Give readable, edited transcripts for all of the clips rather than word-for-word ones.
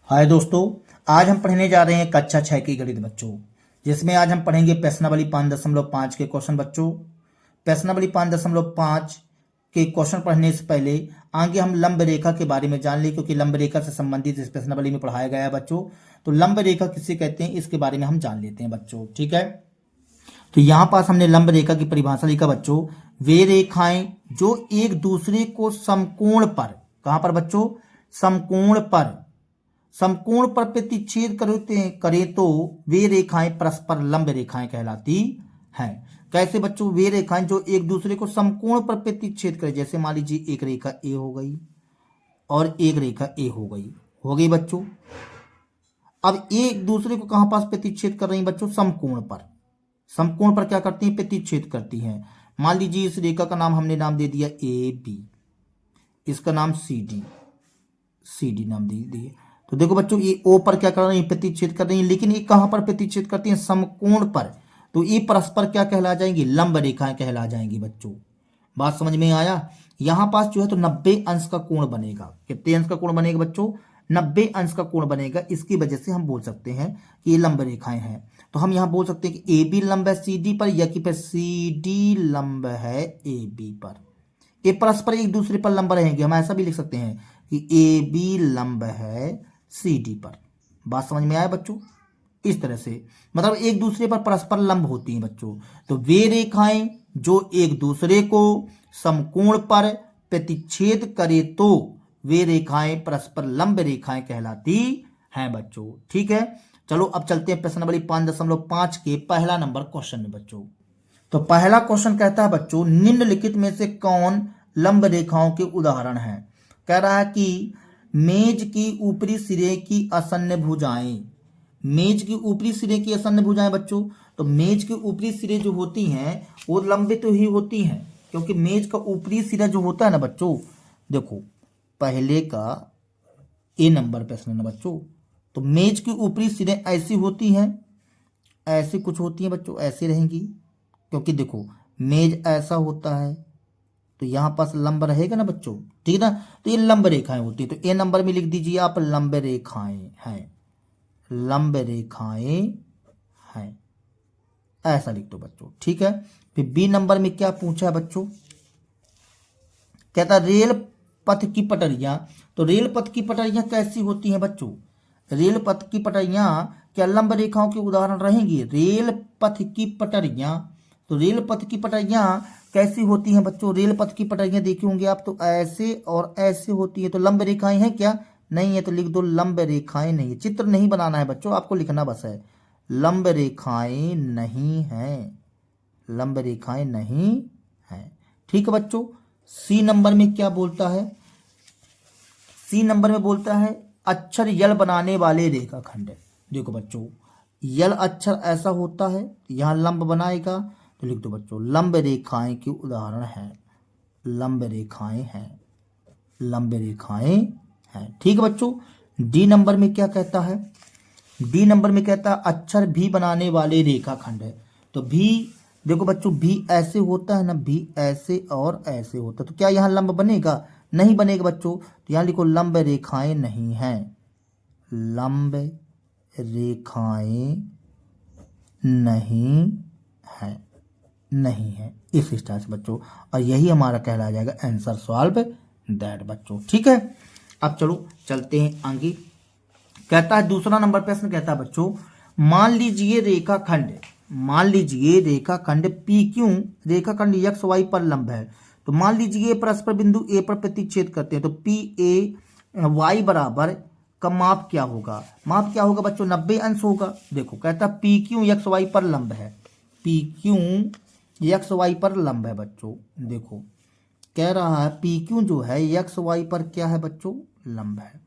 हाय दोस्तों, आज हम पढ़ने जा रहे हैं कक्षा 6 की गणित बच्चों, जिसमें आज हम पढ़ेंगे प्रश्नावली 5.5 के क्वेश्चन बच्चों। प्रश्नावली 5.5 के क्वेश्चन पढ़ने से पहले आगे हम लंब रेखा के बारे में जान लें, क्योंकि लंब रेखा से संबंधित इस प्रश्नावली में पढ़ाया गया है बच्चों। तो लंब रेखा किसे कहते हैं इसके बारे में हम जान लेते हैं बच्चों, ठीक है। तो यहाँ पास हमने लंब रेखा की परिभाषा लिखा बच्चों, वे रेखाएं जो एक दूसरे को समकोण पर, कहां पर बच्चों, समकोण पर प्रतिच्छेद करें तो वे रेखाएं परस्पर लंब रेखाएं कहलाती हैं। कैसे बच्चों? वे रेखाएं जो एक दूसरे को समकोण पर प्रतिच्छेद करें, जैसे मान लीजिए एक रेखा ए हो गई और एक रेखा ए हो गई बच्चों। अब एक दूसरे को कहां पास प्रतिच्छेद कर रही हैं बच्चों? समकोण पर क्या करती हैं? प्रतिच्छेद करती हैं। मान लीजिए इस रेखा का नाम हमने दे दिया ए बी, इसका नाम सी डी नाम दे दिए। तो देखो बच्चों, ये ओ पर क्या कर रही है? प्रतिच्छेद कर रही है, लेकिन ये कहां पर प्रतिच्छेद करती हैं? समकोण पर। तो ये परस्पर क्या कहला जाएंगी? लंब रेखाएं कहला जाएंगी बच्चों। बात समझ में आया? यहां पास जो है तो 90 अंश का कोण बनेगा। कितने अंश का कोण बनेगा बच्चों? 90 अंश का कोण बनेगा। इसकी वजह से हम बोल सकते हैं कि ये लंब रेखाएं हैं। तो हम यहां बोल सकते हैं कि ए बी लंब है सी डी पर, या कि फिर सी डी लंब है ए बी पर। ये परस्पर एक दूसरे पर लंब रहेंगे। हम ऐसा भी लिख सकते हैं कि ए बी लंब है सी डी पर। बात समझ में आया बच्चों? इस तरह से मतलब एक दूसरे पर परस्पर लंब होती हैं बच्चों। तो वे रेखाएं जो एक दूसरे को समकोण पर प्रतिच्छेद करे तो वे रेखाएं परस्पर लंब रेखाएं कहलाती हैं बच्चों, ठीक है। चलो अब चलते हैं प्रश्नावली 5.5 के पहला नंबर क्वेश्चन में बच्चों। तो पहला क्वेश्चन कहता है बच्चों, निम्नलिखित में से कौन लंब रेखाओं के उदाहरण है? कह रहा है कि मेज की ऊपरी सिरे की आसन्न भुजाएं, मेज की ऊपरी सिरे की आसन्न भुजाएं बच्चों। तो मेज के ऊपरी सिरे जो होती हैं वो लंबे तो ही होती हैं, क्योंकि मेज का ऊपरी सिरा जो होता है ना बच्चों, देखो पहले का ए नंबर प्रश्न ना बच्चों। तो मेज की ऊपरी सिरे ऐसी होती हैं, ऐसी कुछ होती हैं बच्चों, ऐसी रहेंगी। क्योंकि देखो मेज ऐसा होता है तो यहां पास लंब रहेगा ना बच्चों, ठीक है ना। तो ये लंब रेखाएं होती है। तो ए नंबर में लिख दीजिए आप लंब रेखाएं हैं, लंब रेखाएं हैं, ऐसा लिख दो बच्चों, ठीक है। फिर बी नंबर में क्या पूछा है बच्चों? कहता रेल पथ की पटरियां। तो रेल पथ की पटरियां कैसी होती हैं बच्चों? रेल पथ की पटरियां क्या लंब रेखाओं के उदाहरण रहेंगी? रेल पथ की पटरियां, तो रेल पथ की पटरियां कैसी होती हैं बच्चों? रेल पथ की पटरियां देखी होंगे आप, तो ऐसे और ऐसे होती है। तो लंब रेखाएं हैं क्या? नहीं है। तो लिख दो लंब रेखाएं नहीं है। चित्र नहीं बनाना है बच्चों, आपको लिखना बस है लंब रेखाएं नहीं है, लंब रेखाएं नहीं है, ठीक है बच्चों। सी नंबर में क्या बोलता है? सी नंबर में बोलता है अक्षर यल बनाने वाले रेखाखंड। देखो बच्चों, यल अक्षर ऐसा होता है, यहां लंब बनाएगा। तो लिख दो बच्चों लंब रेखाएं के उदाहरण हैं, लंब रेखाएं हैं, लंब रेखाएं हैं, ठीक है बच्चों। डी नंबर में क्या कहता है? डी नंबर में कहता है अक्षर भी बनाने वाले रेखाखंड है। तो भी देखो बच्चों, भी ऐसे होता है ना, भी ऐसे और ऐसे होता है। तो क्या यहाँ लंब बनेगा? नहीं बनेगा बच्चों। तो यहाँ लिखो लंब रेखाएं नहीं हैं, लंब रेखाएं नहीं है, नहीं है, इस स्टाइल से बच्चों। और यही हमारा कहला जाएगा आंसर सॉल्व दैट बच्चों, ठीक है। अब चलो चलते हैं आगे। कहता है दूसरा नंबर प्रश्न कहता है बच्चों, मान लीजिए रेखाखंड, मान लीजिए रेखाखंड पी क्यू, रेखाखंड एक्स वाई पर लंब है। तो मान लीजिए परस्पर बिंदु ए पर प्रतिच्छेद करते हैं। तो पी ए वाई बराबर का माप क्या होगा? माप क्या होगा बच्चों? 90 अंश होगा। देखो कहता है पी क्यू एक्स वाई पर लंब है, पी क्यू एक्स वाई पर लंब है बच्चों। देखो कह रहा है पी क्यू जो है एक्स वाई पर क्या है बच्चों? लंब है।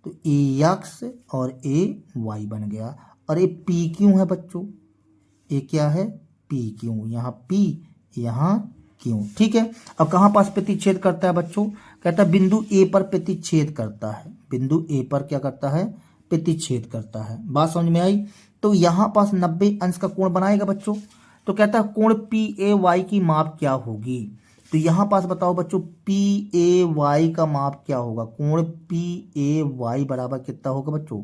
तो ए एक्स और ए वाई बन गया, और ये पी क्यू है बच्चों। ये क्या है? पी क्यू, यहाँ पी यहाँ क्यू, ठीक है। अब कहाँ पास प्रतिच्छेद करता है बच्चों? कहता है बिंदु ए पर प्रतिच्छेद करता है, बिंदु ए पर क्या करता है? प्रतिच्छेद करता है। बात समझ में आई? तो यहाँ पास 90 अंश का कोण बनाएगा बच्चों। तो कहता है कोण पी ए वाई की माप क्या होगी? तो यहाँ पास बताओ बच्चों पी ए वाई का माप क्या होगा, कोण पी ए वाई बराबर कितना होगा बच्चों,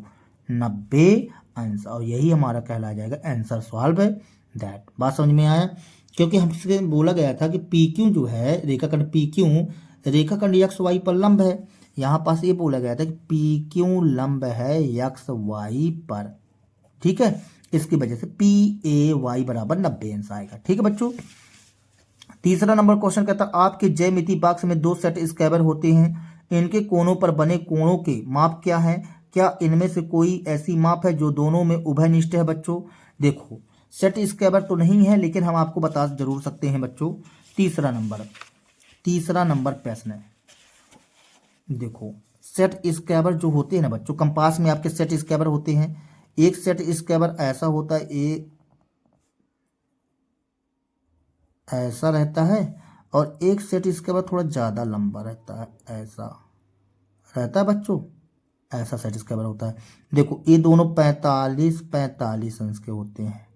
90 अंश, और यही हमारा कहला जाएगा आंसर सॉल्व है दैट। बात समझ में आया, क्योंकि हमसे बोला गया था कि पी क्यू जो है रेखाखंड पी क्यू रेखाखंड एक्स वाई पर लंब है, यहाँ पास ये बोला गया था कि पी क्यू लंब है एक्स वाई पर, ठीक है, इसकी वजह से पी ए वाई बराबर 90 अंश आएगा। ठीक है बच्चों, तीसरा नंबर क्वेश्चन कहता है आपके ज्यामिति बॉक्स में 2 सेट स्क्वायर होते हैं, इनके कोनों पर बने कोणों के माप क्या है, क्या इनमें से कोई ऐसी माप है जो दोनों में उभयनिष्ठ है। बच्चों देखो सेट स्क्वायर तो नहीं है, लेकिन हम आपको बता जरूर सकते हैं बच्चों। तीसरा नंबर प्रश्न है, देखो सेट स्क्वायर जो होते हैं ना बच्चों, कंपास में आपके सेट स्क्वायर होते हैं, एक सेट स्क्वायर ऐसा होता है, एक ऐसा रहता है, और एक सेट स्क्वायर थोड़ा ज़्यादा लंबा रहता है, ऐसा रहता है बच्चों, ऐसा सेट स्क्वायर होता है। देखो ये दोनों 45 अंश के होते हैं,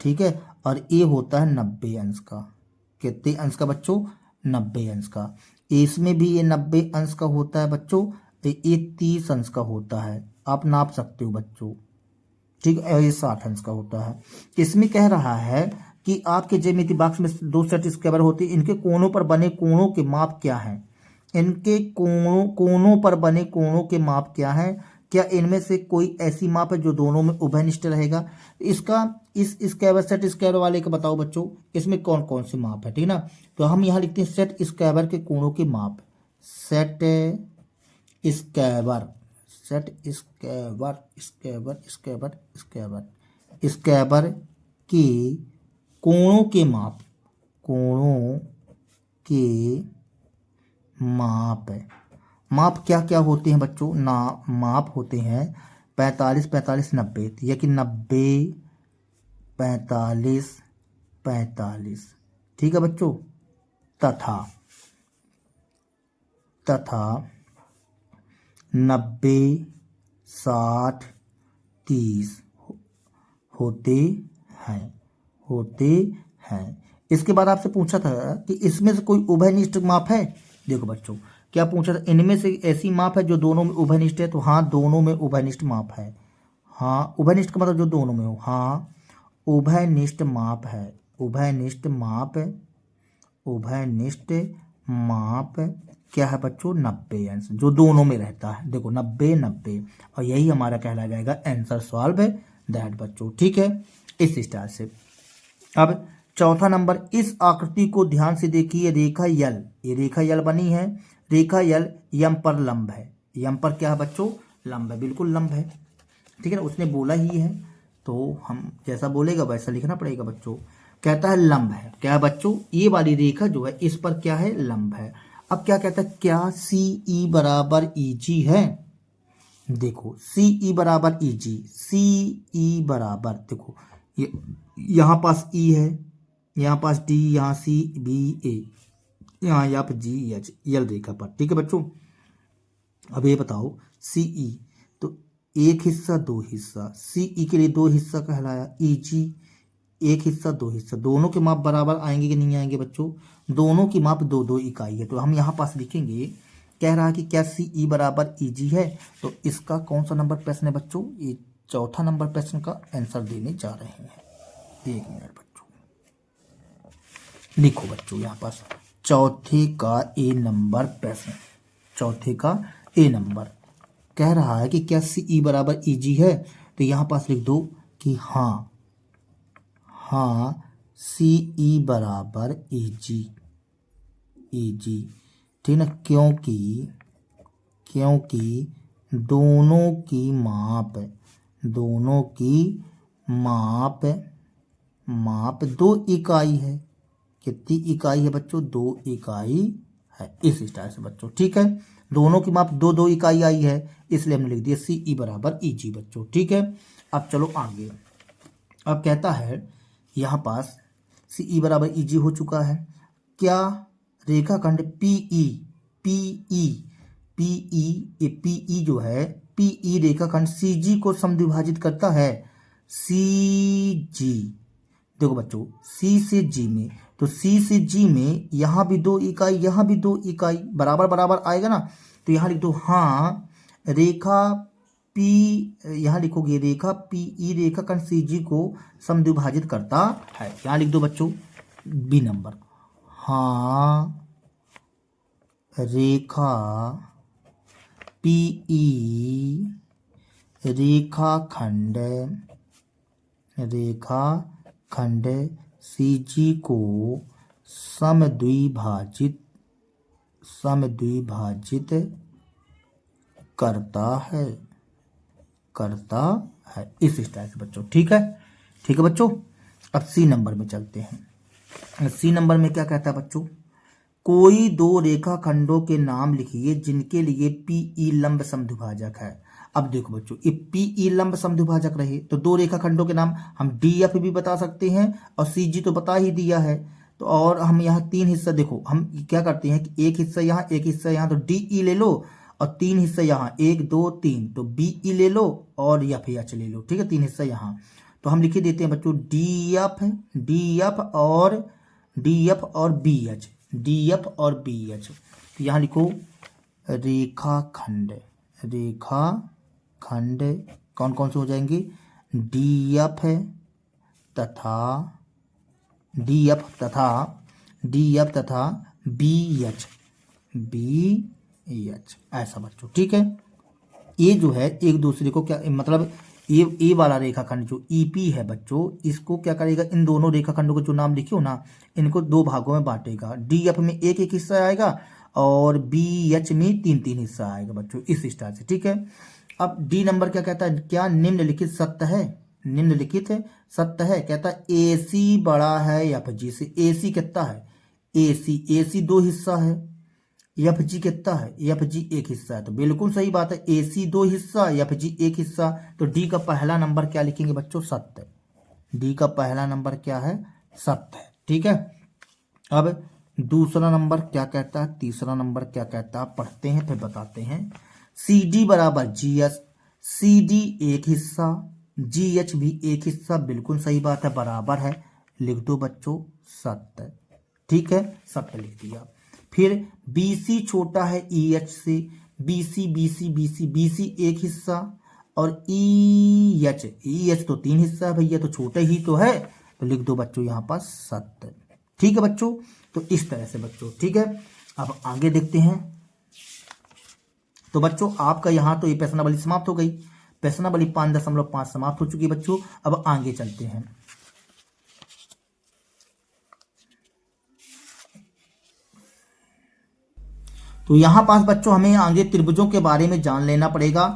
ठीक है, और ये होता है 90 अंश का। कितने अंश का बच्चों, 90 अंश का। इसमें भी ये 90 अंश का होता है बच्चों, ये 30 अंश का होता है, आप नाप सकते हो बच्चों, ठीक है, ये 60 अंश का होता है। इसमें कह रहा है कि आपके ज्यामिति बॉक्स में 2 सेट स्क्वायर होते हैं, इनके कोनों पर बने कोणों के माप क्या हैं, इनके कोनों पर बने कोणों के माप क्या हैं, क्या इनमें से कोई ऐसी माप है जो दोनों में उभयनिष्ठ रहेगा। इसका इस स्क्वायर सेट स्क्वायर वाले का बताओ बच्चों, इसमें कौन कौन से माप है, ठीक ना। तो हम यहाँ लिखते हैं सेट स्क्वायर के कोणों के माप, सेट स्क्वायर के कोणों के माप, माप क्या क्या होते हैं बच्चों ना, माप होते हैं 45 45 90, यह कि 90 45 45, ठीक है बच्चों, तथा 90 60 30 होते हैं। इसके बाद आपसे पूछा था कि इसमें से कोई उभयनिष्ठ माप है। देखो बच्चों क्या पूछा था, इनमें से ऐसी माप है जो दोनों में उभयनिष्ठ है। तो हाँ दोनों में उभयनिष्ठ माप है। हाँ उभयनिष्ठ का मतलब जो दोनों में हो। हाँ उभयनिष्ठ माप है, उभयनिष्ठ माप क्या है बच्चों, 90 अंश, जो दोनों में रहता है। देखो 90 90, और यही हमारा कहला जाएगा आंसर सॉल्व है दैट बच्चों, ठीक है, इस स्टाइल से। अब चौथा नंबर, इस आकृति को ध्यान से देखिए, रेखा यल, ये रेखा यल बनी है, रेखा यल यम पर लंब है। यम पर क्या है बच्चों, लंब है, बिल्कुल लंब है, ठीक है ना, उसने बोला ही है तो हम जैसा बोलेगा वैसा लिखना पड़ेगा बच्चों। कहता है लंब है, क्या है बच्चों, ये वाली रेखा जो है इस पर क्या है, लंब है। अब क्या कहता है, क्या सी ई बराबर ई जी है। देखो सी ई बराबर ई जी, सी ई बराबर, देखो यहाँ पास ई है, यहाँ पास डी, यहाँ सी बी ए, यहाँ पर जी एच, यल रेखा पर, ठीक है बच्चों। अब ये बताओ सी ई, तो एक हिस्सा दो हिस्सा, सी ई के लिए 2 हिस्सा कहलाया, ई जी एक हिस्सा 2 हिस्सा, दोनों के माप बराबर आएंगे कि नहीं आएंगे बच्चों, दोनों की माप 2 2 इकाई है। तो हम यहाँ पास लिखेंगे, कह रहा है कि क्या सी ई बराबर ई जी है, तो इसका कौन सा नंबर प्रश्न है बच्चों, ये चौथा नंबर प्रश्न का आंसर देने जा रहे हैं। 1 मिनट बच्चों, लिखो बच्चों यहाँ पास चौथे का ए नंबर प्रश्न, चौथे का ए नंबर कह रहा है कि क्या सी ई बराबर ई जी है। तो यहाँ पास लिख दो कि हाँ सी ई बराबर ई जी, ठीक ना, क्योंकि दोनों की माप 2 इकाई है। कितनी इकाई है बच्चों, 2 इकाई है, इस स्टाइल से बच्चों, ठीक है, दोनों की माप 2 2 इकाई आई है, इसलिए हमने लिख दिया सी ई बराबर ई जी बच्चों, ठीक है। अब चलो आगे, अब कहता है यहाँ पास सी ई बराबर ई जी हो चुका है, क्या रेखाखंड पीई जो है, पीई रेखाखंड सी जी को समद्विभाजित करता है। सी जी, देखो बच्चों सी से जी में तो सी से जी में यहाँ भी 2 इकाई, यहाँ भी 2 इकाई, बराबर बराबर आएगा ना। तो यहाँ लिख दो हाँ रेखा पी, यहाँ लिखोगे रेखा पी ई रेखाखंड सी जी को समद्विभाजित करता है। यहाँ लिख दो बच्चों बी नंबर, हाँ रेखा पी ई रेखाखंड सी जी को समद्विभाजित करता है इस स्टाइल से बच्चों। ठीक है बच्चों। अब सी नंबर में चलते हैं। सी नंबर में क्या कहता है बच्चों, कोई 2 रेखाखंडों के नाम लिखिए जिनके लिए पीई लंब समद्विभाजक है। अब देखो बच्चों, ये पीई लंब समद्विभाजक रहे तो 2 रेखाखंडों के नाम हम डीएफ भी बता सकते हैं और सीजी तो बता ही दिया है। तो और हम यहाँ 3 हिस्सा, देखो हम क्या करते हैं कि एक हिस्सा यहाँ एक हिस्सा यहाँ, तो डीई ले लो और 3 हिस्सा यहाँ 1 2 3, तो बीई ले लो और एफ एच ले लो। ठीक है, 3 हिस्सा यहाँ। तो हम लिखे देते हैं बच्चों डीएफ और बी एच। तो यहाँ लिखो रेखाखंड कौन कौन से हो जाएंगे, डीएफ तथा बी एच ऐसा बच्चों। ठीक है, ये जो है एक दूसरे को क्या मतलब, ये वाला रेखाखंड जो ईपी है बच्चों, इसको क्या करेगा, इन दोनों रेखाखंडों को जो नाम लिखे हो ना, इनको 2 भागों में बांटेगा। डीएफ में एक एक हिस्सा आएगा और बी एच में 3 हिस्सा आएगा बच्चों, इस स्टाइल से। ठीक है, अब डी नंबर क्या कहता है, क्या निम्नलिखित सत्य है। कहता है एसी बड़ा है एफ जी से। एसी कितना है, एसी 2 हिस्सा है, एफ जी कितना है, एफ जी 1 हिस्सा है। तो बिल्कुल सही बात है, एसी 2 हिस्सा एफ जी 1 हिस्सा। तो डी का पहला नंबर क्या लिखेंगे बच्चों, सत्य। डी का पहला नंबर क्या है, सत्य है। ठीक है, अब दूसरा नंबर क्या कहता है, तीसरा नंबर क्या कहता है, पढ़ते हैं फिर बताते हैं। सी डी बराबर जी एस, सी डी 1 हिस्सा, जी एच भी 1 हिस्सा। बिल्कुल सही बात है, बराबर है, लिख दो बच्चों सत्य। ठीक है, सत्य लिख दिया। फिर BC छोटा है EH से, BC 1 हिस्सा और EH तो 3 हिस्सा है भैया, तो छोटा ही तो है, तो लिख दो बच्चों यहाँ पर सत्य। ठीक है बच्चों, तो इस तरह से बच्चों। ठीक है, अब आगे देखते हैं। तो बच्चों आपका यहाँ तो ये प्रश्नावली समाप्त हो गई, प्रश्नावली 5.5 समाप्त हो चुकी है बच्चों। अब आगे चलते हैं। तो यहाँ पास बच्चों हमें आगे त्रिभुजों के बारे में जान लेना पड़ेगा।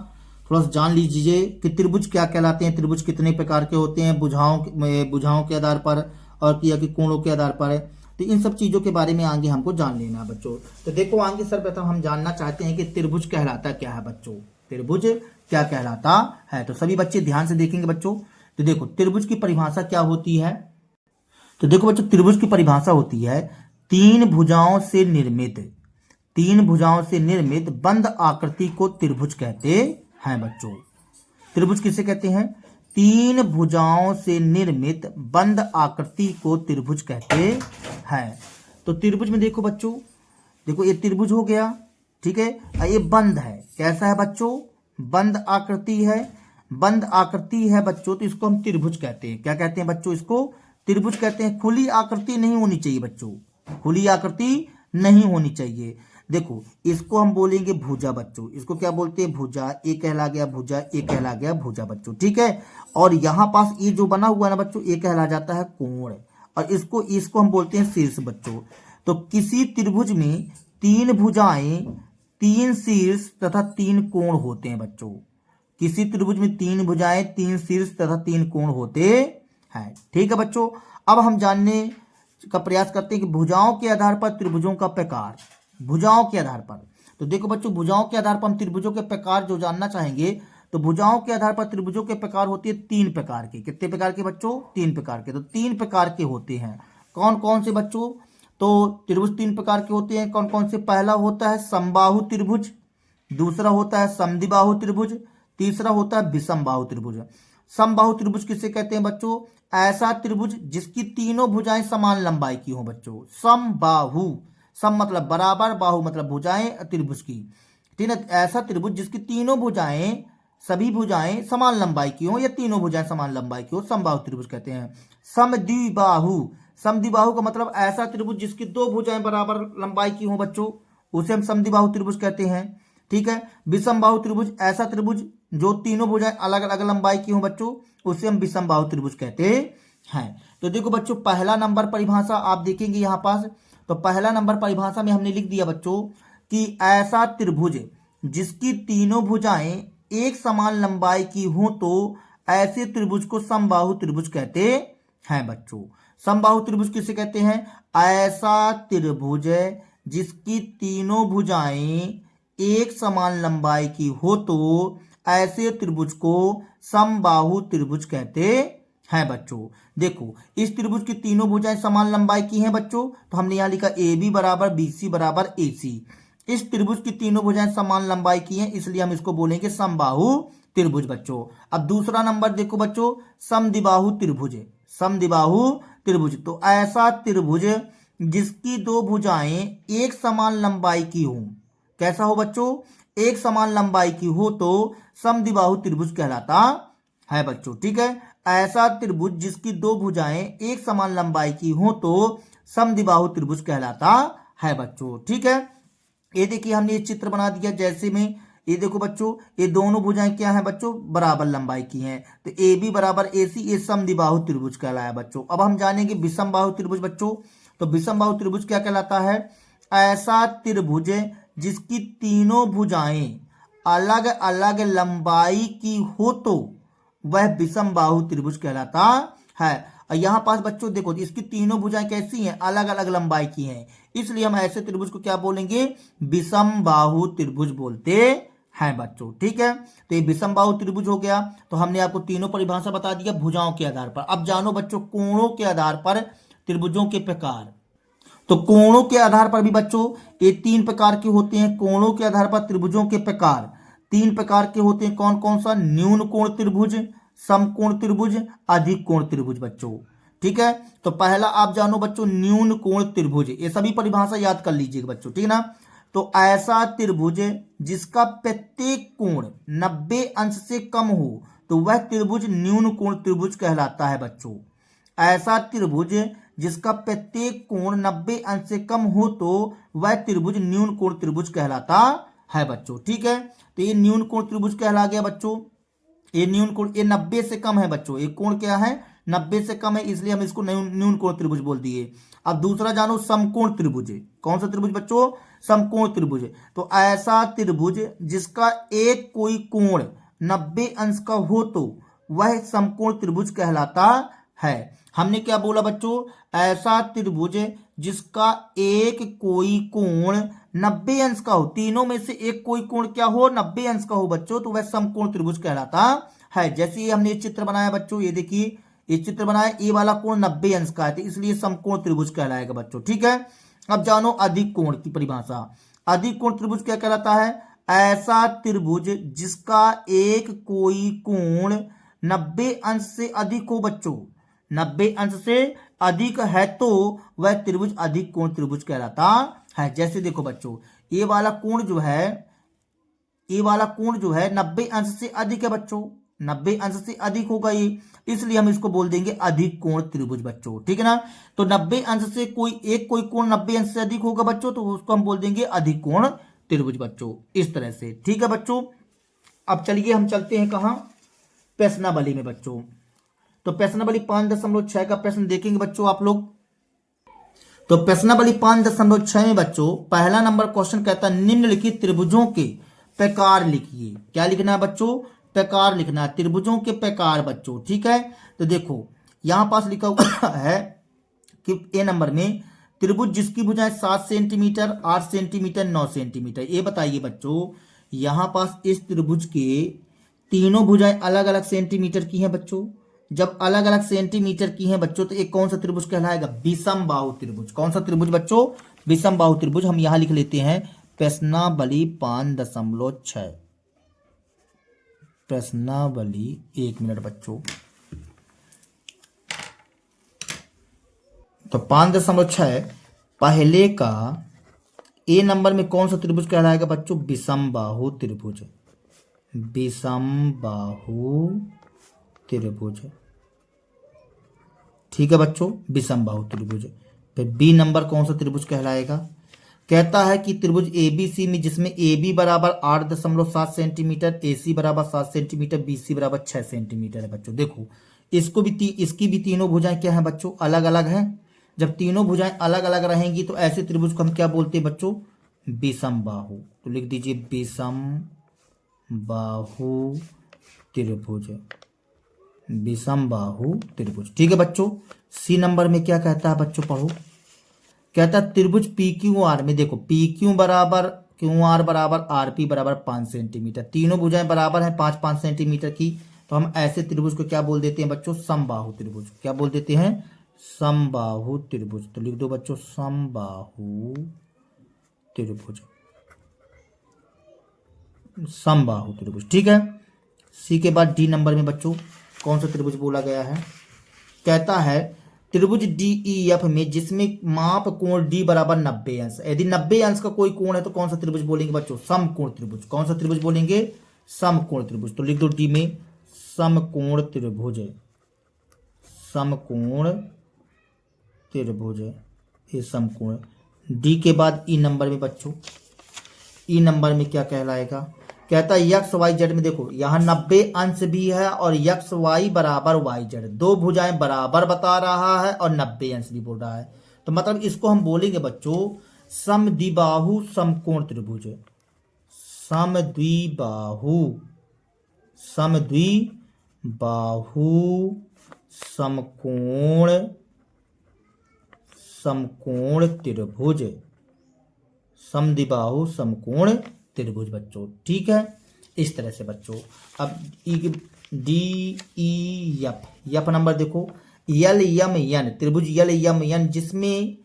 थोड़ा सा जान लीजिए कि त्रिभुज क्या कहलाते हैं, त्रिभुज कितने प्रकार के होते हैं, भुजाओं के आधार पर और किया कि कोणों के आधार पर। तो इन सब चीज़ों के बारे में आगे हमको जान लेना है बच्चों। तो देखो आगे सर्वप्रथम हम जानना चाहते हैं कि त्रिभुज कहलाता क्या है बच्चों, त्रिभुज क्या कहलाता है। तो सभी बच्चे ध्यान से देखेंगे बच्चों। तो देखो त्रिभुज की परिभाषा क्या होती है। तो देखो बच्चों त्रिभुज की परिभाषा होती है 3 भुजाओं से निर्मित बंद आकृति को त्रिभुज कहते हैं बच्चों। त्रिभुज किसे कहते हैं, 3 भुजाओं से निर्मित बंद आकृति को त्रिभुज कहते हैं। तो त्रिभुज में देखो बच्चों, देखो ये त्रिभुज हो गया, ठीक है, ये बंद है। कैसा है बच्चों, बंद आकृति है, बंद आकृति है बच्चों, तो इसको हम त्रिभुज कहते हैं। क्या कहते हैं बच्चों, इसको त्रिभुज कहते हैं। खुली आकृति नहीं होनी चाहिए बच्चों, खुली आकृति नहीं होनी चाहिए। देखो इसको हम बोलेंगे भुजा बच्चों, इसको क्या बोलते हैं, भुजा। ये कहला गया भुजा, ये कहला गया भुजा बच्चों, ठीक है। और यहाँ पास ये जो बना हुआ है ना बच्चों, ये कहला जाता है कोण, और इसको हम बोलते हैं शीर्ष बच्चों। तो किसी त्रिभुज में 3 भुजाएं, 3 शीर्ष तथा 3 कोण होते हैं बच्चों। किसी त्रिभुज में 3 भुजाएं, 3 शीर्ष तथा 3 कोण होते हैं, ठीक है बच्चों। अब हम जानने का प्रयास करते हैं कि भुजाओं के आधार पर त्रिभुजों का प्रकार, भुजाओं के आधार पर। तो देखो बच्चों भुजाओं के आधार पर हम त्रिभुजों के प्रकार जो जानना चाहेंगे, तो भुजाओं के आधार पर त्रिभुजों के प्रकार होते हैं 3 प्रकार के। कितने प्रकार के बच्चों, 3 प्रकार के। तो 3 प्रकार के होते हैं, कौन कौन से बच्चों, तो त्रिभुज 3 प्रकार के होते हैं, कौन कौन से। पहला होता है समबाहु त्रिभुज, दूसरा होता है समद्विबाहु त्रिभुज, तीसरा होता है विषमबाहु त्रिभुज। समबाहु त्रिभुज किसे कहते हैं बच्चों? ऐसा त्रिभुज जिसकी तीनों भुजाएं समान लंबाई की हो बच्चों। समबाहु, सम मतलब बराबर, बाहु मतलब भुजाएं त्रिभुज की, ठीक है। ऐसा त्रिभुज जिसकी तीनों भुजाएं, सभी भुजाएं समान लंबाई की हो या तीनों भुजाएं समान लंबाई की हो, समबाहु त्रिभुज कहते हैं। समद्विबाहु, समद्विबाहु का मतलब ऐसा त्रिभुज जिसकी दो भुजाएं बराबर लंबाई की हो बच्चों, उसे हम समद्विबाहु त्रिभुज कहते हैं, ठीक है। विषमबाहु त्रिभुज, ऐसा त्रिभुज जो तीनों भुजाएं अलग अलग लंबाई की हो बच्चों, उसे हम विषमबाहु त्रिभुज कहते हैं। तो देखो बच्चों, पहला नंबर परिभाषा आप देखेंगे यहाँ पास, तो पहला नंबर परिभाषा में हमने लिख दिया बच्चों कि ऐसा त्रिभुज जिसकी तीनों भुजाएं एक समान लंबाई की हो तो ऐसे त्रिभुज को समबाहु त्रिभुज कहते हैं बच्चों। समबाहु त्रिभुज किसे कहते हैं? ऐसा त्रिभुज जिसकी तीनों भुजाएं एक समान लंबाई की हो तो ऐसे त्रिभुज को समबाहु त्रिभुज कहते हैं बच्चों। देखो, इस त्रिभुज की तीनों भुजाएं समान लंबाई की हैं बच्चों, तो हमने यहां लिखा ए बी बराबर बी सी बराबर ए सी। इस त्रिभुज की तीनों भुजाएं समान लंबाई की हैं, इसलिए हम इसको बोलेंगे समबाहु त्रिभुज बच्चों। अब दूसरा नंबर देखो बच्चों, समद्विबाहु त्रिभुज। समद्विबाहु त्रिभुज, तो ऐसा त्रिभुज जिसकी दो भुजाएं एक समान लंबाई की हो। कैसा हो बच्चों? एक समान लंबाई की हो तो समद्विबाहु त्रिभुज कहलाता है बच्चों, ठीक है। ऐसा त्रिभुज जिसकी दो भुजाएं एक समान लंबाई की हो तो समद्विबाहु त्रिभुज कहलाता है बच्चों, ठीक है। ये देखिए, हमने ये चित्र बना दिया जैसे में, ये देखो बच्चों, ये दोनों भुजाएं क्या हैं बच्चों? बराबर लंबाई की हैं, तो ए बी बराबर ए सी, ये समद्विबाहु त्रिभुज कहलाया बच्चों। अब हम जानेंगे विषमबाहु त्रिभुज बच्चों। तो विषमबाहु त्रिभुज क्या कहलाता है? ऐसा त्रिभुज जिसकी तीनों भुजाएं अलग अलग लंबाई की हो तो वह विषमबाहु त्रिभुज कहलाता है। और यहाँ पास बच्चों देखो, इसकी तीनों भुजाएं कैसी हैं? अलग अलग लंबाई की हैं, इसलिए हम ऐसे त्रिभुज को क्या बोलेंगे? विषमबाहु त्रिभुज बोलते हैं बच्चों, ठीक है। तो ये विषमबाहु त्रिभुज हो गया। तो हमने आपको तीनों परिभाषा बता दिया भुजाओं के आधार पर। अब जानो बच्चों, कोणों के आधार पर त्रिभुजों के प्रकार। तो कोणों के आधार पर भी बच्चों ये तीन प्रकार के होते हैं। कोणों के आधार पर त्रिभुजों के प्रकार तीन प्रकार के होते हैं। कौन कौन सा? न्यून कोण त्रिभुज, समकोण त्रिभुज, अधिक कोण त्रिभुज बच्चों, ठीक है। तो पहला आप जानो बच्चों, न्यून कोण त्रिभुज। ये सभी परिभाषा याद कर लीजिएगा बच्चों, ठीक है ना। तो ऐसा त्रिभुज जिसका प्रत्येक कोण 90 अंश से कम हो तो वह त्रिभुज न्यून कोण त्रिभुज कहलाता है बच्चों। ऐसा त्रिभुज जिसका प्रत्येक कोण 90 अंश से कम हो तो वह त्रिभुज न्यून कोण त्रिभुज कहलाता है बच्चों, ठीक है। तो ये न्यून कोण त्रिभुज कहला गया बच्चों। ये न्यून कोण, ये 90 से कम है बच्चों। ये कोण क्या है? 90 से कम है, इसलिए हम इसको न्यून कोण त्रिभुज बोल दिए। अब दूसरा जानो, समकोण त्रिभुज। कौन सा त्रिभुज बच्चों? समकोण त्रिभुज। तो ऐसा त्रिभुज जिसका एक कोई कोण 90 अंश का हो तो वह समकोण त्रिभुज कहलाता है। हमने क्या बोला बच्चों? ऐसा त्रिभुज जिसका एक कोई कोण 90 अंश का हो, तीनों में से एक कोई कोण क्या हो? 90 अंश का हो बच्चों, तो वह समकोण त्रिभुज कहलाता है। जैसे ये हमने चित्र बनाया बच्चों, ये देखिए, ये चित्र बनाया, ये वाला कोण 90 अंश का है, तो इसलिए समकोण त्रिभुज कहलाएगा बच्चों, ठीक है। अब जानो अधिक कोण की परिभाषा। अधिक कोण त्रिभुज क्या कहलाता है? ऐसा त्रिभुज जिसका एक कोई कोण 90 अंश से अधिक हो बच्चों, 90 अंश से अधिक है तो वह त्रिभुज अधिक कोण त्रिभुज कहलाता है। जैसे देखो बच्चों, ये वाला कोण जो है, ये वाला कोण जो है 90 अंश से अधिक है बच्चों, 90 अंश से अधिक होगा ये, इसलिए हम इसको बोल देंगे अधिक कोण त्रिभुज बच्चों, ठीक है ना। तो 90 अंश से कोई कोण 90 अंश से अधिक होगा बच्चों, तो उसको हम बोल देंगे अधिक कोण त्रिभुज बच्चों, इस तरह से, ठीक है बच्चों। अब चलिए हम चलते हैं कहाँ? प्रश्नावली में बच्चों। तो प्रश्नावली 5.6 का प्रश्न देखेंगे बच्चों आप लोग। तो प्रश्नावली 5.6 में बच्चों पहला नंबर क्वेश्चन कहता है निम्नलिखित त्रिभुजों के प्रकार लिखिए। क्या लिखना है बच्चों? प्रकार लिखना है, त्रिभुजों के प्रकार बच्चों, ठीक है। तो देखो यहां पास लिखा हुआ है कि ए नंबर में त्रिभुज जिसकी भुजाएं 7 सेंटीमीटर, 8 सेंटीमीटर, 9 सेंटीमीटर। ये बताइए बच्चों, यहां पास इस त्रिभुज के तीनों भुजाएं अलग अलग सेंटीमीटर की हैं बच्चों। जब अलग अलग सेंटीमीटर की हैं बच्चों, तो एक कौन सा त्रिभुज कहलाएगा? विषमबाहु त्रिभुज। कौन सा त्रिभुज बच्चों? विषमबाहु त्रिभुज। हम यहां लिख लेते हैं प्रश्नावली 5.6। प्रश्नावली, 1 मिनट बच्चों। तो 5.6 पहले का ए नंबर में कौन सा त्रिभुज कहलाएगा बच्चों? विषमबाहु त्रिभुज। विषमबाहु त्रिभुज, ठीक है बच्चों, विषमबाहु त्रिभुज। फिर बी नंबर कौन सा त्रिभुज कहलाएगा? कहता है कि त्रिभुज एबीसी में जिसमें ए बी बराबर 8.7 सेंटीमीटर, ए सी बराबर 7 सेंटीमीटर, बी सी बराबर 6 सेंटीमीटर है बच्चों। देखो इसको भी इसकी भी तीनों भुजाएं क्या है बच्चों? अलग अलग हैं। जब तीनों भुजाएं अलग अलग रहेंगी तो ऐसे त्रिभुज को हम क्या बोलते हैं बच्चों? विषमबाहु। तो लिख दीजिए विषमबाहु त्रिभुज। विषमबाहु त्रिभुज, ठीक है बच्चों। सी नंबर में क्या कहता है बच्चों? पढ़ो। कहता है त्रिभुज पी क्यू आर में, देखो पी क्यू बराबर क्यू आर बराबर आर पी बराबर 5 सेंटीमीटर, तीनों भुजाएं बराबर हैं 5-5 सेंटीमीटर की, तो हम ऐसे त्रिभुज को क्या बोल देते हैं बच्चों? समबाहु त्रिभुज। क्या बोल देते हैं? समबाहु त्रिभुज। तो लिख दो बच्चों समबाहु त्रिभुज। समबाहु त्रिभुज, ठीक है। सी के बाद डी नंबर में बच्चों कौन सा त्रिभुज बोला गया है? कहता है त्रिभुज डी ई एफ में जिसमें माप कोण डी बराबर 90 अंश। यदि 90 अंश का कोई कोण है तो कौन सा त्रिभुज बोलेंगे बच्चों? समकोण त्रिभुज। कौन सा त्रिभुज बोलेंगे? समकोण त्रिभुज। तो लिख दो डी में समकोण त्रिभुज। समकोण त्रिभुज, ये समकोण। डी के बाद ई नंबर में बच्चों, ई नंबर में क्या कहलाएगा? कहता है यक्स वाई जेड में, देखो यहां 90 अंश भी है और यक्स वाई बराबर वाई जेड, दो भुजाएं बराबर बता रहा है और 90 अंश भी बोल रहा है। तो मतलब इसको हम बोलेंगे बच्चों समद्विबाहु समकोण त्रिभुज। समद्विबाहु, समद्विबाहु समकोण, समकोण त्रिभुज। समद्विबाहु समकोण त्रिभुज बच्चों, ठीक है। इस तरह से बच्चों अब D E F, F number देखो यल यम यन, त्रिभुज यल यम यन जिसमें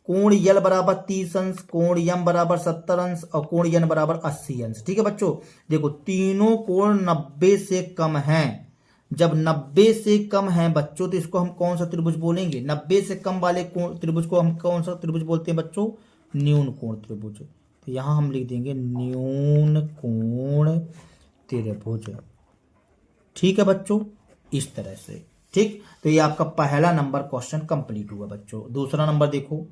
कोण यल बराबर 30 अंश, कोण यम बराबर 70 अंश और कोण यन बराबर 80 अंश, ठीक है बच्चों। देखो तीनों कोण 90 से कम हैं। जब 90 से कम है बच्चों तो इसको हम कौन सा त्रिभुज बोलेंगे? 90 से कम वाले त्रिभुज को हम कौन सा त्रिभुज बोलते हैं बच्चों? न्यून कोण त्रिभुज। तो यहां हम लिख देंगे न्यून कोण त्रिभुज, ठीक है बच्चों, इस तरह से, ठीक। तो ये आपका पहला नंबर क्वेश्चन कंप्लीट हुआ बच्चों। दूसरा नंबर देखो,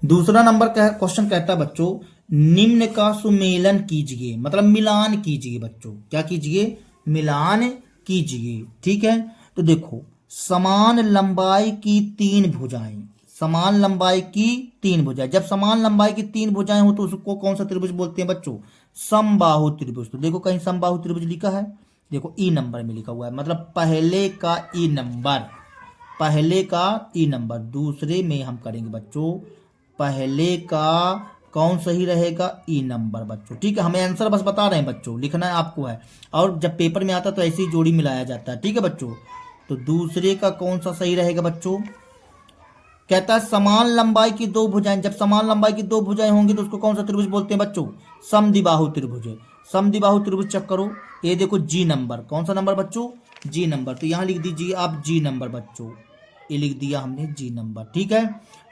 दूसरा नंबर क्वेश्चन कहता है बच्चों निम्न का सुमेलन कीजिए, मतलब मिलान कीजिए बच्चों। क्या कीजिए? मिलान कीजिए, ठीक है। तो देखो समान लंबाई की 3 भुजाएं, समान लंबाई की 3 भुजाएं, जब समान लंबाई की 3 भुजाएं हो तो उसको कौन सा त्रिभुज बोलते हैं बच्चों? समबाहु त्रिभुज। तो देखो कहीं समबाहु त्रिभुज लिखा है, देखो ई नंबर में लिखा हुआ है, मतलब पहले का ई नंबर, पहले का ई नंबर। दूसरे में हम करेंगे बच्चों पहले का कौन सही रहेगा? ई नंबर बच्चों, ठीक है। हमें आंसर बस बता रहे हैं बच्चों, लिखना है आपको है, और जब पेपर में आता तो ऐसी ही जोड़ी मिलाया जाता है, ठीक है बच्चों। तो दूसरे का कौन सा सही रहेगा बच्चों? कहता है समान लंबाई की 2 भुजाएं, जब समान लंबाई की 2 भुजाएं होंगी तो उसको कौन सा त्रिभुज बोलते हैं बच्चों? समद्विबाहु त्रिभुज। समद्विबाहु त्रिभुज चेक करो, ये देखो जी नंबर, कौन सा नंबर बच्चों? जी नंबर। तो यहां लिख दीजिए आप जी नंबर बच्चों, ये लिख दिया हमने जी नंबर, ठीक है।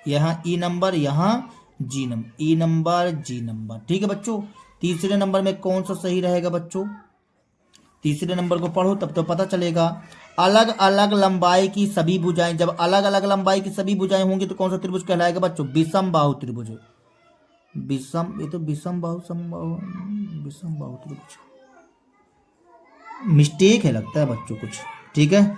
यहाँ ई नंबर, यहाँ जी नंबर, ई नंबर जी नंबर, ठीक है बच्चों। तीसरे नंबर में कौन सा सही रहेगा बच्चों? तीसरे नंबर को पढ़ो तब तो पता चलेगा। अलग अलग लंबाई की सभी भुजाएं, जब अलग अलग लंबाई की सभी भुजाएं होंगी तो कौन सा त्रिभुज कहलाएगा बच्चों? विषमबाहु त्रिभुज। विषम, ये तो विषमबाहु विषमबाहु त्रिभुज, मिस्टेक है लगता है बच्चों कुछ, ठीक है।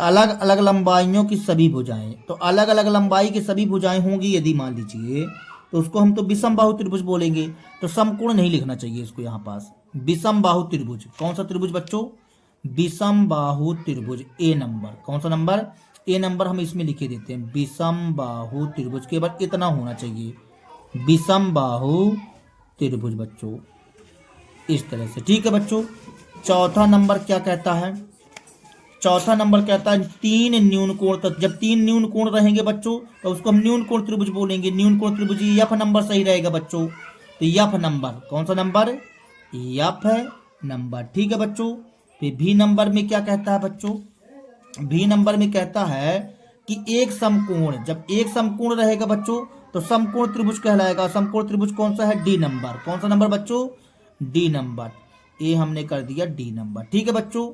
अलग अलग लंबाइयों की सभी भुजाएं, तो अलग अलग लंबाई की सभी भुजाएं होंगी यदि मान लीजिए तो उसको हम तो विषमबाहु त्रिभुज बोलेंगे। तो समकोण नहीं लिखना चाहिए इसको यहाँ पास। विषमबाहु त्रिभुज, कौन सा त्रिभुज बच्चों? विषमबाहु त्रिभुज, ए नंबर। कौन सा नंबर? ए नंबर हम इसमें लिखे देते हैं विषमबाहु त्रिभुज, केवल इतना होना चाहिए विषमबाहु त्रिभुज बच्चों, इस तरह से, ठीक है बच्चों। चौथा नंबर क्या कहता है? चौथा नंबर कहता है 3 न्यून कोण तक, जब 3 न्यून कोण रहेंगे बच्चों तो उसको हम न्यून कोण त्रिभुज बोलेंगे। न्यून कोण त्रिभुज एफ नंबर सही रहेगा बच्चों। तो एफ नंबर, कौन सा नंबर? एफ है नंबर। ठीक है बच्चों। फिर बी नंबर में क्या कहता है बच्चों, बी नंबर में कहता है कि एक समकोण, जब एक समकोण रहेगा बच्चों तो समकोण त्रिभुज कहलाएगा। समकोण त्रिभुज कौन सा है, डी नंबर। कौन सा नंबर बच्चों, डी नंबर। ए हमने कर दिया डी नंबर। ठीक है बच्चों।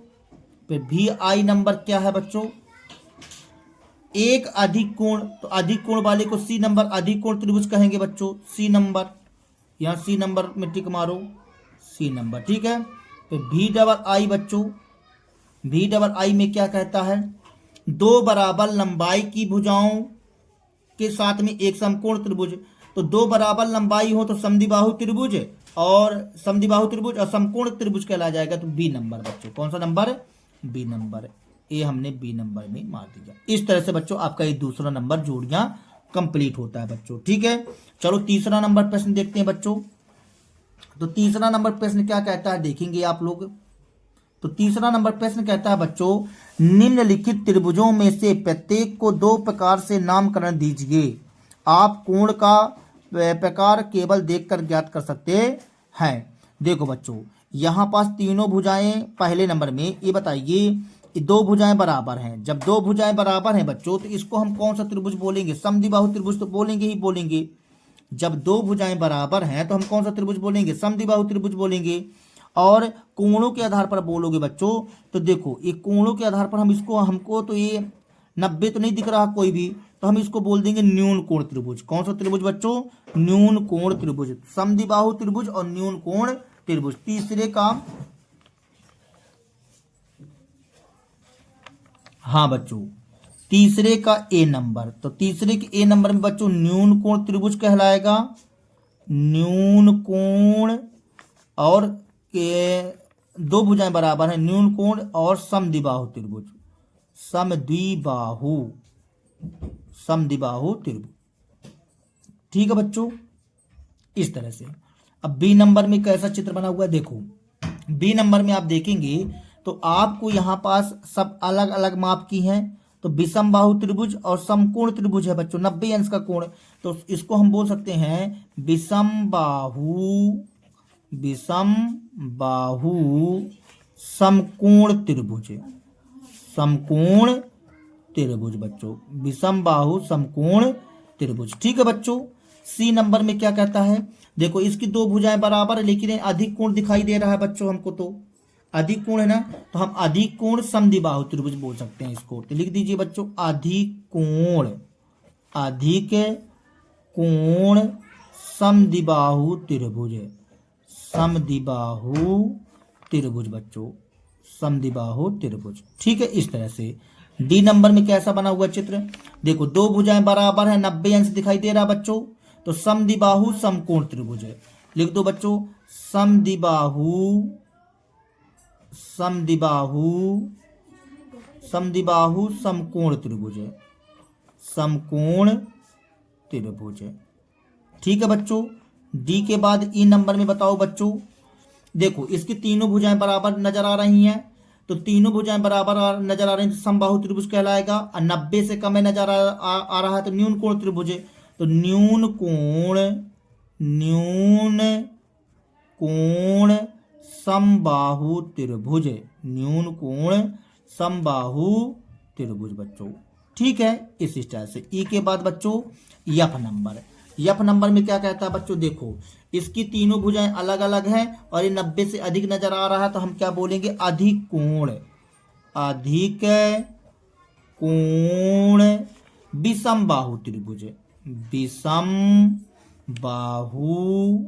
फिर भी आई नंबर क्या है बच्चों, एक अधिक कोण, तो अधिक कोण वाले को सी नंबर अधिक कोण त्रिभुज कहेंगे बच्चों, सी नंबर। यहाँ सी नंबर में टिक मारो, सी नंबर। ठीक है। फिर भी डबल आई बच्चों, भी डबल आई में क्या कहता है, दो बराबर लंबाई की भुजाओं के साथ में एक समकोण त्रिभुज। तो दो बराबर लंबाई हो तो समद्विबाहु त्रिभुज, और समद्विबाहु त्रिभुज और समकोण त्रिभुज कहला जाएगा। तो बी नंबर बच्चों, कौन सा नंबर, बी नंबर। ये हमने बी नंबर में मार दिया। इस तरह से बच्चों आपका ये दूसरा नंबर जोड़ियां कंप्लीट होता है बच्चों। ठीक है। चलो तीसरा नंबर प्रश्न देखते हैं बच्चों। तो तीसरा नंबर प्रश्न क्या कहता है देखेंगे आप लोग। तो तीसरा नंबर प्रश्न कहता है बच्चों, निम्नलिखित त्रिभुजों में से प्रत्येक को दो प्रकार से नामकरण दीजिए। आप कोण का प्रकार केवल देखकर ज्ञात कर सकते हैं। देखो बच्चों, यहाँ पास तीनों भुजाएं पहले नंबर में, ये बताइए दो भुजाएं बराबर हैं। जब दो भुजाएं बराबर हैं बच्चों तो इसको हम कौन सा त्रिभुज बोलेंगे, समद्विबाहु त्रिभुज तो बोलेंगे ही बोलेंगे। जब दो भुजाएं बराबर हैं तो हम कौन सा त्रिभुज बोलेंगे, समद्विबाहु त्रिभुज बोलेंगे। और कोणों के आधार पर बोलोगे बच्चों तो देखो ये कोणों के आधार पर हम इसको, हमको तो ये 90 तो नहीं दिख रहा कोई भी, तो हम इसको बोल देंगे न्यून कोण त्रिभुज। कौन सा त्रिभुज बच्चों, न्यून कोण त्रिभुज। समद्विबाहु त्रिभुज और न्यून कोण त्रिभुज। तीसरे का, हाँ बच्चों, तीसरे का ए नंबर। तो तीसरे के ए नंबर में बच्चों न्यून कोण त्रिभुज कहलाएगा। न्यून कोण और के दो भुजाएं बराबर हैं, न्यून कोण और समद्विबाहु त्रिभुज। समद्विबाहु, समद्विबाहु त्रिभुज। ठीक है बच्चों, इस तरह से। अब बी नंबर में कैसा चित्र बना हुआ है देखो। बी नंबर में आप देखेंगे तो आपको यहाँ पास सब अलग अलग माप की हैं। तो विषम बाहु त्रिभुज और समकोण त्रिभुज है बच्चों, 90 अंश का कोण। तो इसको हम बोल सकते हैं विषम बाहु, विषम बाहु समकोण त्रिभुज। समकोण त्रिभुज बच्चों, विषम बाहु समकोण त्रिभुज। ठीक है बच्चों। सी नंबर में क्या कहता है, देखो इसकी दो भुजाएं बराबर है लेकिन अधिक कोण दिखाई दे रहा है बच्चों हमको, तो अधिक कोण है ना, तो हम अधिक कोण समद्विबाहु त्रिभुज बोल सकते हैं इसको। तो लिख दीजिए बच्चों अधिक कोण, अधिक कोण समद्विबाहु त्रिभुज। समद्विबाहु त्रिभुज बच्चों, समद्विबाहु त्रिभुज। ठीक है, इस तरह से। डी नंबर में कैसा बना हुआ चित्र देखो, दो भुजाएं बराबर है, 90 अंश दिखाई दे रहा बच्चों। तो समद्विबाहु समकोण त्रिभुज है। लिख दो बच्चों समद्विबाहु, समद्विबाहु, समद्विबाहु समकोण त्रिभुज है, समकोण त्रिभुज है। ठीक है बच्चों। डी के बाद ई नंबर में बताओ बच्चों, देखो इसकी तीनों भुजाएं बराबर नजर आ रही हैं। तो तीनों भुजाएं बराबर नजर आ रही हैं तो समबाहु त्रिभुज कहलाएगा। और 90 से कम नजर आ रहा है तो न्यून कोण त्रिभुज है। तो न्यून कोण, न्यून कोण समबाहु त्रिभुज, न्यून कोण समबाहु त्रिभुज बच्चों। ठीक है, इस स्टाइल से। ई के बाद बच्चों एफ नंबर। एफ नंबर में क्या कहता है बच्चों, देखो इसकी तीनों भुजाएं अलग अलग हैं और ये 90 से अधिक नजर आ रहा है तो हम क्या बोलेंगे अधिक कोण, अधिक कोण विषम बाहु त्रिभुज, विषम बाहु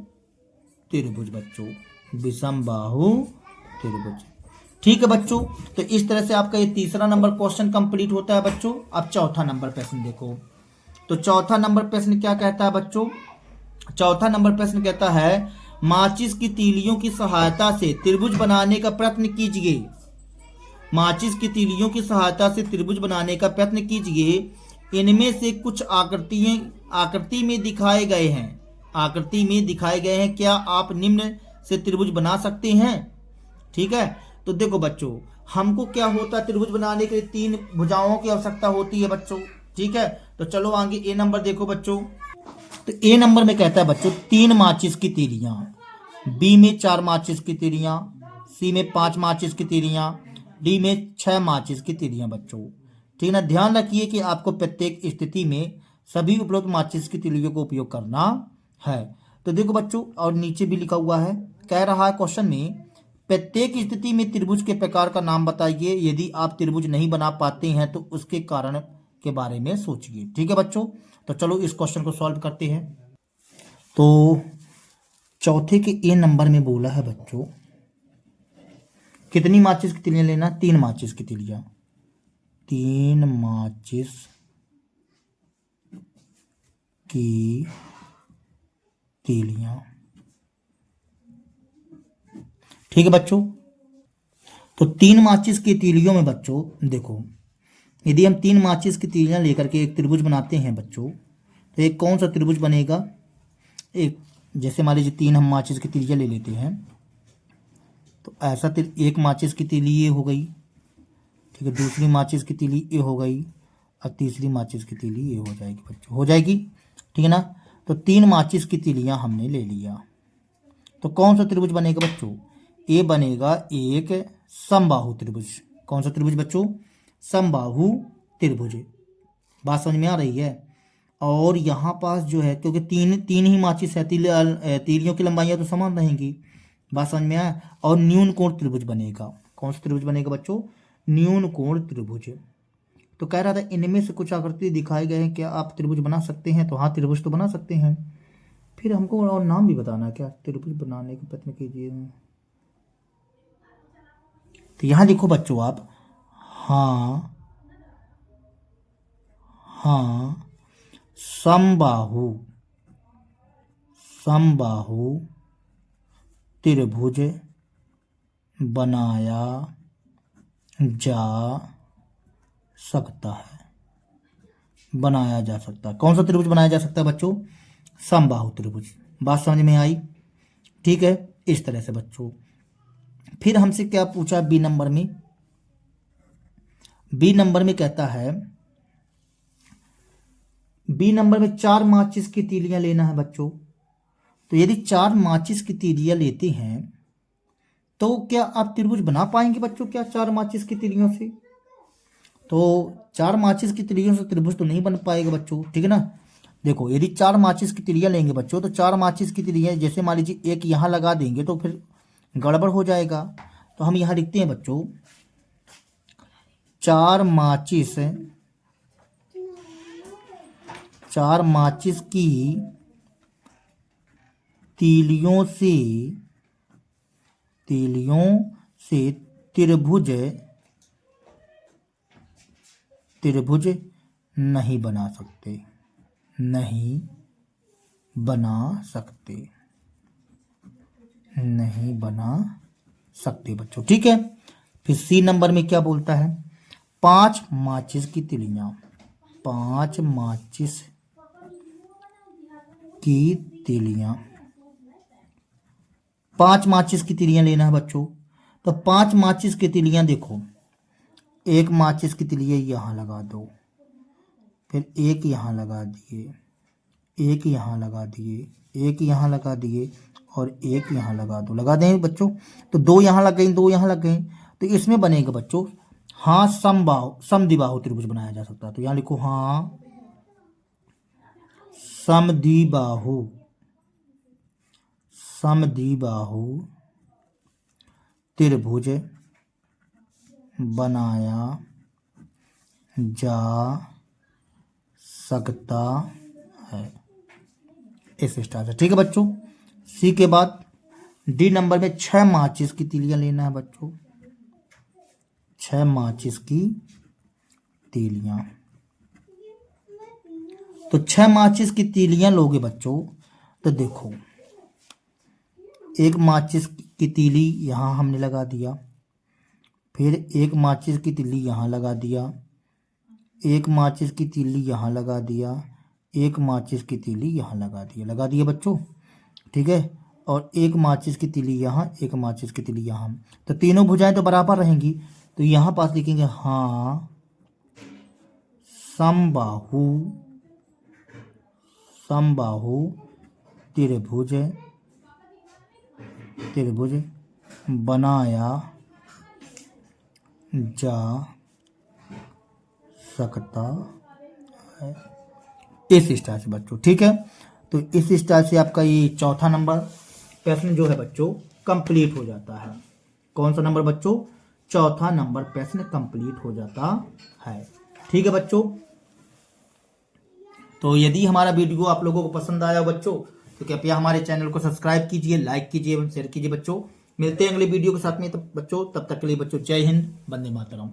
त्रिभुज बच्चों, विषम बाहु त्रिभुज। ठीक है बच्चों। तो इस तरह से आपका ये तीसरा नंबर क्वेश्चन कंप्लीट होता है बच्चों। अब चौथा नंबर प्रश्न देखो। तो चौथा नंबर प्रश्न क्या कहता है बच्चों, चौथा नंबर प्रश्न कहता है माचिस की तीलियों की सहायता से त्रिभुज बनाने का प्रयत्न कीजिए। माचिस की तीलियों की सहायता से त्रिभुज बनाने का प्रयत्न कीजिए। इनमें से कुछ आकृति में दिखाए गए हैं, आकृति में दिखाए गए हैं, क्या आप निम्न से त्रिभुज बना सकते हैं। ठीक है, तो देखो बच्चों हमको क्या होता है, त्रिभुज बनाने के लिए तीन भुजाओं की आवश्यकता होती है बच्चों। ठीक है, तो चलो आगे ए नंबर देखो बच्चों। तो ए नंबर में कहता है बच्चों 3 माचिस की तीलियां, बी में 4 माचिस की तीलियां, सी में 5 माचिस की तीलियां, डी में 6 माचिस की तीलियां बच्चों। ठीक है ना, ध्यान रखिए कि आपको प्रत्येक स्थिति में सभी उपलब्ध माचिस की तीलियों का उपयोग करना है। तो देखो बच्चों, और नीचे भी लिखा हुआ है, कह रहा है क्वेश्चन में प्रत्येक स्थिति में त्रिभुज के प्रकार का नाम बताइए, यदि आप त्रिभुज नहीं बना पाते हैं तो उसके कारण के बारे में सोचिए। ठीक है बच्चों, तो चलो इस क्वेश्चन को सॉल्व करते हैं। तो चौथे के ए नंबर में बोला है बच्चों, कितनी माचिस की तीलियां लेना? 3 माचिस की तीलियां, 3 माचिस की तीलियां। ठीक है बच्चों, तो 3 माचिस की तीलियों में बच्चों देखो, यदि हम 3 माचिस की तीलियां लेकर के एक त्रिभुज बनाते हैं बच्चों, तो एक कौन सा त्रिभुज बनेगा? एक, जैसे मान लीजिए 3 हम माचिस की तीलियां ले लेते हैं, तो ऐसा एक माचिस की तीली ये हो गई, ठीक है, दूसरी माचिस की तीली ये हो गई, और तीसरी माचिस की तीली ये हो जाएगी बच्चों, हो जाएगी। ठीक है ना, तो 3 माचिस की तीलियां हमने ले लिया, तो कौन सा त्रिभुज बनेगा बच्चों? ये बनेगा एक समबाहु त्रिभुज। कौन सा त्रिभुज बच्चों? समबाहु त्रिभुज। बात समझ में आ रही है? और यहाँ पास जो है, क्योंकि तीन ही माचिस है, तीलियों की लंबाइयाँ तो समान रहेंगी। बात समझ में आया? और न्यून कोण त्रिभुज बनेगा। कौन सा त्रिभुज बनेगा बच्चों? न्यून कोण त्रिभुज। तो कह रहा था इनमें से कुछ आकृति दिखाए गए हैं, क्या आप त्रिभुज बना सकते हैं? तो हाँ, त्रिभुज तो बना सकते हैं। फिर हमको और नाम भी बताना है, क्या त्रिभुज बनाने का प्रयत्न कीजिए। तो यहाँ लिखो बच्चों आप, हाँ हाँ समबाहु त्रिभुज बनाया जा सकता है। बनाया जा सकता है। कौन सा त्रिभुज बनाया जा सकता है बच्चों? समबाहु त्रिभुज। बात समझ में आई? ठीक है, इस तरह से बच्चों। फिर हमसे क्या पूछा बी नंबर में? बी नंबर में कहता है, बी नंबर में 4 माचिस की तीलियां लेना है बच्चों। तो यदि 4 माचिस की तीलियां लेते हैं तो क्या आप त्रिभुज बना पाएंगे बच्चों? क्या 4 माचिस की तीलियों से? तो 4 माचिस की तीलियों से त्रिभुज तो नहीं बन पाएगा बच्चों। ठीक है ना, देखो यदि 4 माचिस की तीलियां लेंगे बच्चों, तो 4 माचिस की तीलियां, जैसे मान लीजिए एक यहाँ लगा देंगे तो फिर गड़बड़ हो जाएगा। तो हम यहाँ लिखते हैं बच्चों, 4 माचिस की तीलियों से त्रिभुज नहीं बना सकते बच्चों। ठीक है, फिर सी नंबर में क्या बोलता है? 5 माचिस की तीलियां, 5 माचिस की तीलियां, 5 माचिस की तीलियां लेना है बच्चों। तो 5 माचिस की तीलियां देखो, एक माचिस की तीलियां यहाँ लगा दो, फिर एक यहाँ लगा दिए, एक यहाँ लगा दिए, एक यहाँ लगा दिए, और एक यहाँ लगा दो। लगा दें बच्चों, तो 2 यहाँ लग गई, 2 यहाँ लग गई। तो इसमें बनेगा बच्चों, हाँ समद्विबाहु त्रिभुज बनाया जा सकता है। तो यहाँ लिखो, हाँ समद्विबाहु त्रिभुज बनाया जा सकता है, इस स्टार से। ठीक है बच्चों, सी के बाद डी नंबर में 6 माचिस की तीलियां लेना है बच्चों। 6 माचिस की तीलियां, तो 6 माचिस की तीलियां लोगे बच्चों, तो देखो एक माचिस की तीली यहाँ हमने लगा दिया, फिर एक माचिस की तीली यहाँ लगा दिया, एक माचिस की तीली यहाँ लगा दिया, एक माचिस की तीली यहाँ लगा दिया बच्चों। ठीक है, और एक माचिस की तीली यहाँ, एक माचिस की तीली यहाँ, तो तीनों भुजाएं तो बराबर रहेंगी। तो यहाँ पास लिखेंगे, हाँ समबाहु त्रिभुज बनाया जा सकता है, इस स्टाइल से बच्चों। ठीक है, तो इस स्टाइल से आपका ये चौथा नंबर प्रश्न जो है बच्चों कंप्लीट हो जाता है। कौन सा नंबर बच्चों? चौथा नंबर प्रश्न कंप्लीट हो जाता है। ठीक है बच्चों, तो यदि हमारा वीडियो आप लोगों को पसंद आया बच्चों तो कृपया हमारे चैनल को सब्सक्राइब कीजिए, लाइक कीजिए एवं शेयर कीजिए बच्चों। मिलते हैं अगले वीडियो के साथ में, तब तक के लिए बच्चों जय हिंद, वंदे मातरम।